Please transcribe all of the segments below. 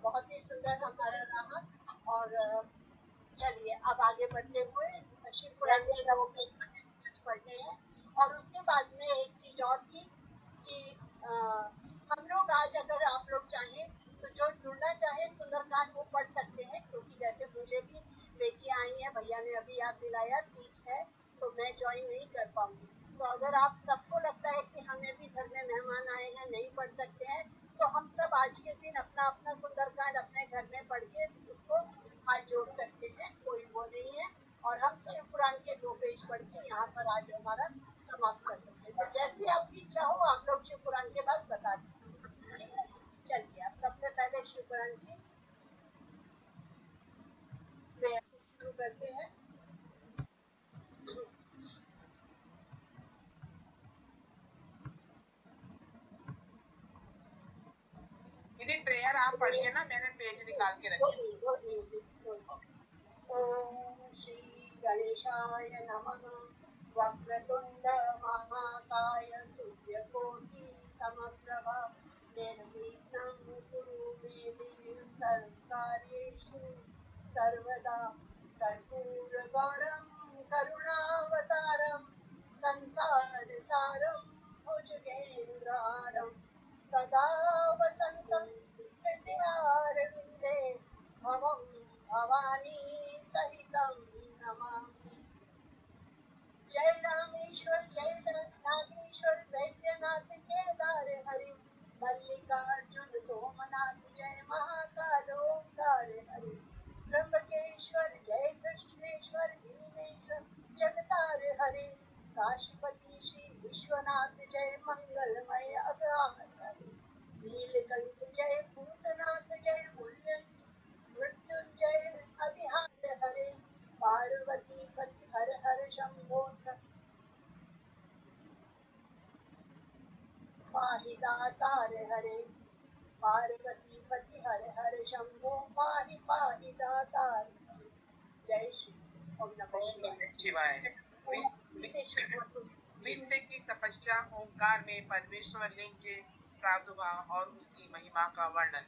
बहुत ही सुंदर हमारा रहा। और चलिए अब आगे बढ़ते हुए शिव पुराण के 2 पेज पढ़ते हैं। और उसके बाद में एक चीज और थी कि हम लोग आज अगर आप लोग चाहें तो जो जुड़ना चाहे सुंदरकांड वो पढ़ सकते हैं, क्योंकि जैसे मुझे भी बेटियां आई हैं, भैया ने अभी याद दिलाया तीज है तो मैं ज्वाइन नहीं कर पाऊंगी। तो अगर आप सबको लगता है कि हमें भी घर में मेहमान आए हैं नहीं पढ़ सकते हैं, तो हम सब आज के दिन अपना अपना सुंदरकांड अपने घर में पढ़ के उसको हाथ जोड़ सकते हैं, कोई वो नहीं है। और हम शिव पुराण के 2 पेज पढ़ के यहाँ पर आज हमारा समाप्त कर सकते हैं। तो जैसी आपकी इच्छा हो आप लोग शिव पुराण के बाद बता दीजिए, ठीक है। चलिए अब सबसे पहले शिव पुराण की प्रेयर से शुरू करते हैं। दीदी प्रेयर आप पढ़िए ना, मैंने पेज निकाल के रखी। ओम श्री गणेशाय नमः। वक्रतुंड महाकाय सूर्यकोटि समप्रभ निर्विघ्नं कुरु मे देव सर्वकार्येषु सर्वदा। कर्पूरगौरं करुणावतारं संसारसारं भुजगेन्द्रहारं सदा वसन्तं हृदयारविन्दे भवं भवानी सहितं नमामि। जय रामेश्वर जय नागेश्वर वैद्यनाथ केदार हरि मल्लिकार्जुन सोमनाथ जय महाकाल ओंकार हरि त्र्यंबकेश्वर जय कृष्णेश्वर भीमेश्वर जगतार हरि काशीपति श्री विश्वनाथ जय मंगलमय अगाध हरि नीलकंठ जय भूतनाथ जय मृत्युंजय अभिहार हरे पार्वती पति हर हर शंभो पाहि दातार हरे पार्वती पति हर हर शंभो पाहि पाहि दातार। जय श्री ओम नमः शिवाय। विंध्य की तपस्या ओंकार में परमेश्वर लिंग के प्रादुर्भाव और उसकी महिमा का वर्णन।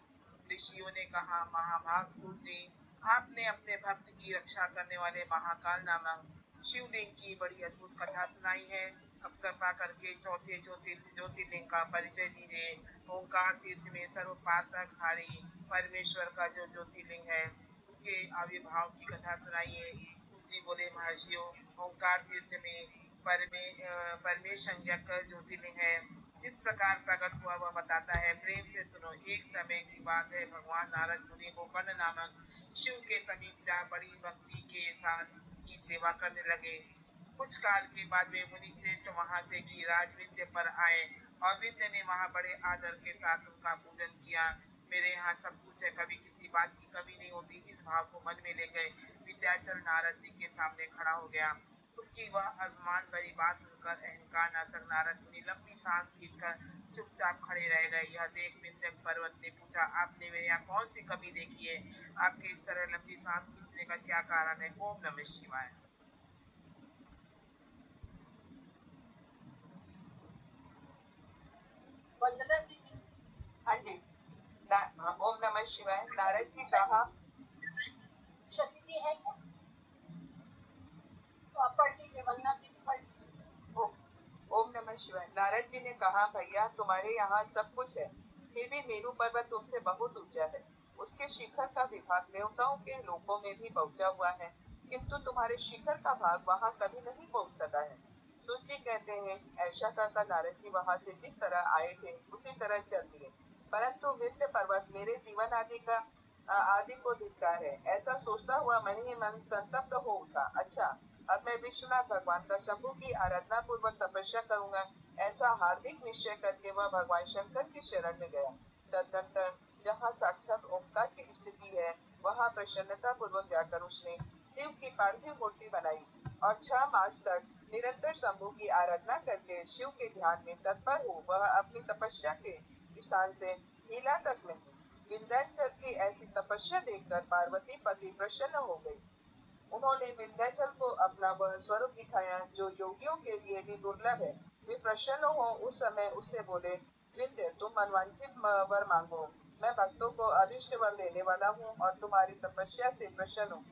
ऋषियों ने कहा, महाभाग सूत जी, आपने अपने भक्त की रक्षा करने वाले महाकाल नामक शिवलिंग की बड़ी अद्भुत कथा सुनाई है। अब कृपा करके चौथे ज्योतिर्लिंग का परिचय दीजिए। ओंकार तीर्थ में सर्वपात्रधारी परमेश्वर का जो ज्योतिर्लिंग है उसके आविर्भाव की कथा सुनाइए। जी बोले, महर्षियों, ओंकार तीर्थ में परमेश संज्ञक ज्योतिर्लिंग है। जिस प्रकार प्रकट हुआ वह बताता है, प्रेम से सुनो। एक समय की बात है, भगवान नारद मुनि गोकर्ण नामक शिव के समीप जा बड़ी भक्ति के साथ की सेवा करने लगे। कुछ काल के बाद वे मुनि श्रेष्ठ वहां से गिरिराज विंध्य पर आए और विंध्य ने वहां बड़े आदर के साथ उनका पूजन किया। मेरे यहाँ सब कुछ है, कभी किसी बात की कमी नहीं होती, इस भाव को मन में ले गए विंध्याचल नारद जी के सामने खड़ा हो गया। उसकी वह अभिमान भरी बात सुनकर अहंकार नासक नारद मुनि लंबी सांस खींचकर चुपचाप खड़े रह गए। यह देख विंध्य पर्वत ने पूछा, आपने मेरे यहाँ कौन सी कमी देखी है? आपके इस तरह लंबी सांस खींचने का क्या कारण है? ओम नमः शिवाय। वंदना दीदी। हाँ जी, ओम नमः शिवाय। नारद जी कहा, शक्ति है क्या? तो आप पढ़ लीजिए, वंदना दीदी पढ़ लीजिए। ओम नमः शिवाय। नारद जी ने कहा, भैया तुम्हारे यहाँ सब कुछ है, फिर भी मेरू पर्वत तुमसे बहुत ऊंचा है। उसके शिखर का विभाग देवताओं के लोकों में भी पहुंचा हुआ है, किंतु तुम्हारे शिखर का भाग वहाँ कभी नहीं पहुँच सका है। सूत जी कहते हैं, ऐसा कहकर नारद जी वहाँ से जिस तरह आए थे उसी तरह चल दिए, परंतु विंध्य पर्वत मेरे जीवन आदि को धिक्कार है, ऐसा सोचता हुआ मन ही मन संतप्त हो उठा। अच्छा, अब मैं विश्वनाथ भगवान का शंभु की आराधना पूर्वक तपस्या करूंगा, ऐसा हार्दिक निश्चय करके वह भगवान शंकर की शरण में गया। तदनंतर जहाँ साक्षात ओंकार की स्थिति है, वहाँ प्रसन्नता पूर्वक जाकर उसने शिव की पार्थिव मूर्ति बनाई और 6 मास तक निरंतर शंभु की आराधना करके शिव के ध्यान में तत्पर हो वह अपनी तपस्या के स्थान से हिला तक नहीं। विंध्याचल की ऐसी तपस्या देखकर पार्वती पति प्रसन्न हो गई। उन्होंने विंध्याचल को अपना वह स्वरूप दिखाया जो योगियों के लिए भी दुर्लभ है। वे प्रसन्न हो उस समय उससे बोले, विंध्य तुम मनवांछित वर मांगो। मैं भक्तों को अभिष्ट वर देने वाला हूँ और तुम्हारी तपस्या से प्रसन्न हूँ।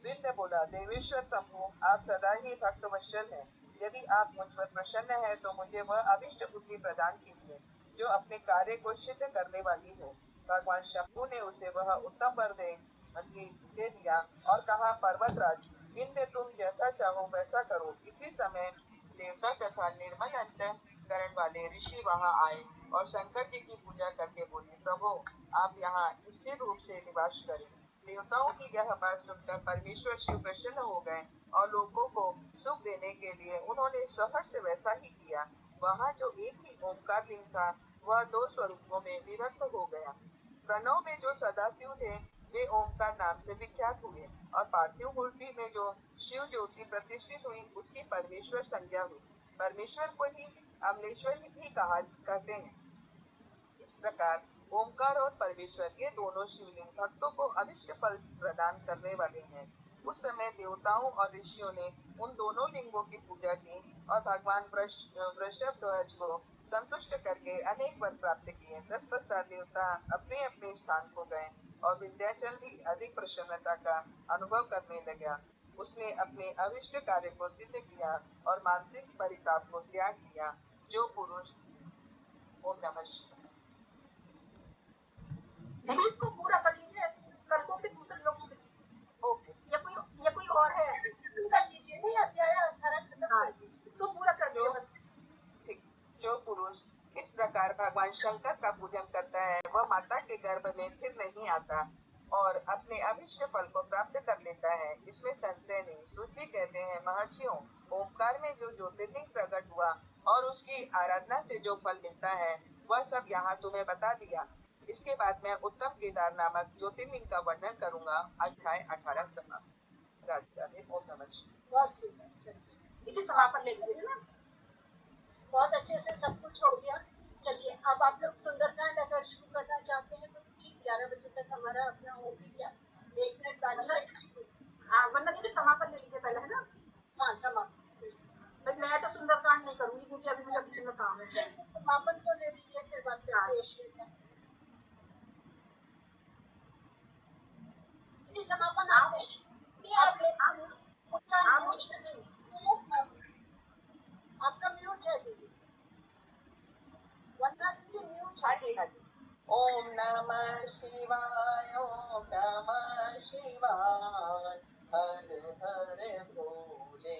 विंध्य बोला, देवेश्वर प्रभु, आप सदा ही भक्त वत्सल हैं। यदि आप मुझ पर प्रसन्न हैं तो मुझे वह अभिष्ट बुद्धि प्रदान कीजिए जो अपने कार्य को सिद्ध करने वाली हो। भगवान शंभु ने उसे वह उत्तम वर दे दिया और कहा, पर्वतराज विंध्य, तुम जैसा चाहो वैसा करो। इसी समय देवता तथा निर्मल अंतःकरण वाले ऋषि वहां आए और शंकर जी की पूजा करके बोले, प्रभु आप यहाँ स्थिर रूप से निवास करें। देवताओं की यह बात सुनकर परमेश्वर शिव प्रसन्न हो गए और लोगों को सुख देने के लिए उन्होंने सहर्ष से वैसा ही किया। वहाँ जो एक ही ओंकार लिंग था वह दो स्वरूपों में विभक्त हो गया। प्रणव में जो सदाशिव थे वे ओंकार नाम से विख्यात हुए और पार्थिव मूर्ति में जो शिव ज्योति प्रतिष्ठित हुई उसकी परमेश्वर संज्ञा हुई। परमेश्वर को ही अमलेश्वर भी कहा कहते हैं। इस प्रकार ओंकार और परमेश्वर ये दोनों शिवलिंग भक्तों को अभिष्ट फल प्रदान करने वाले हैं। उस समय देवताओं और ऋषियों ने उन दोनों लिंगों की पूजा की और भगवान वृषभध्वज को संतुष्ट करके अनेक वर प्राप्त किए। तत्पश्चात देवता अपने अपने स्थान को गए और विंध्याचल भी अधिक प्रसन्नता का अनुभव करने लगा। उसने अपने अभिष्ट कार्य को सिद्ध किया और मानसिक परिताप को त्याग किया। जो पुरुष ओम नमः शिवाय। नहीं, इसको पूरा कर लीजिए, कल को फिर दूसरे लोग ओके, या कोई और है कर लीजिए। नहीं, अध्याय 18 खत्म कर दीजिए, इसको पूरा कर दो बस। ठीक। जो पुरुष इस प्रकार भगवान शंकर का पूजन करता है वह माता के गर्भ में फिर नहीं आता और अपने अभिष्ट फल को प्राप्त कर लेता है। इसमें संशय नहीं। सूची कहते हैं, महर्षियों, ओंकार में जो ज्योतिर्लिंग प्रकट हुआ और उसकी आराधना से जो फल मिलता है वह सब यहाँ तुम्हें बता दिया। इसके बाद मैं उत्तम केदार नामक ज्योतिर्लिंग का वर्णन करूंगा। अध्याय 18 समाप्त। राधे राधे। ओम नमः शिवाय। बहुत सुंदर। इसे समापन ले लीजिए ना। बहुत अच्छे से सब कुछ हो गया। चलिए, अब आप लोग सुंदरकांड अगर शुरू करना चाहते हैं तो ठीक 11 बजे तक हमारा अपना हो भी गया। 1 मिनट बाकी है। हाँ, वरना दीदी समापन ले लीजिए पहले, है ना? हाँ, समापन। मैं तो सुंदरकांड नहीं करूंगी क्योंकि अभी मुझे किचन में काम है। समापन तो ले लीजिए, फिर बात करते हैं। समापन आप आपका म्यूट है दीदी, वरना दीदी म्यूट है। ओम नमः शिवाय, ओम नमः शिवाय, हर हर भोले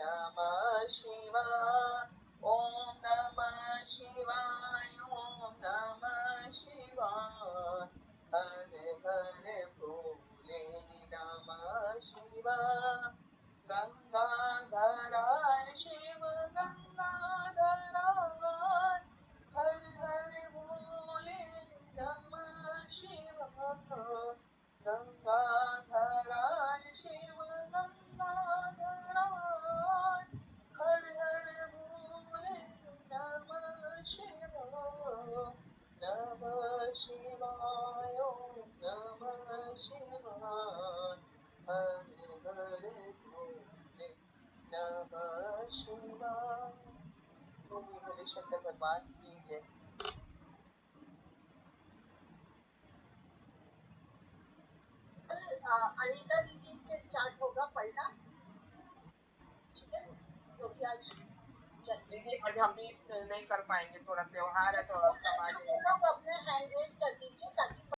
नमः शिवाय। ओम नमः शिवाय, ओम नमः शिवाय, हर हर भोले नमः शिवाय। गंगाधराय शिव गंगाधराय, हर हर भोले नमः शिवाय। गंगाधराय शिव गंगाधराय, हर हर भोले नमः शिवाय। नमः शिवाय, ओम नमः शिवाय, हर हर भोले नमः शिवाय। भोले शंकर भगवान की जय। अनीता दीदी से स्टार्ट होगा पढ़ना, ठीक है? क्योंकि आज दीदी आज हम भी नहीं कर पाएंगे, थोड़ा त्योहार है तो समाज लोग अपने हैंड रेज कर दीजिए ताकि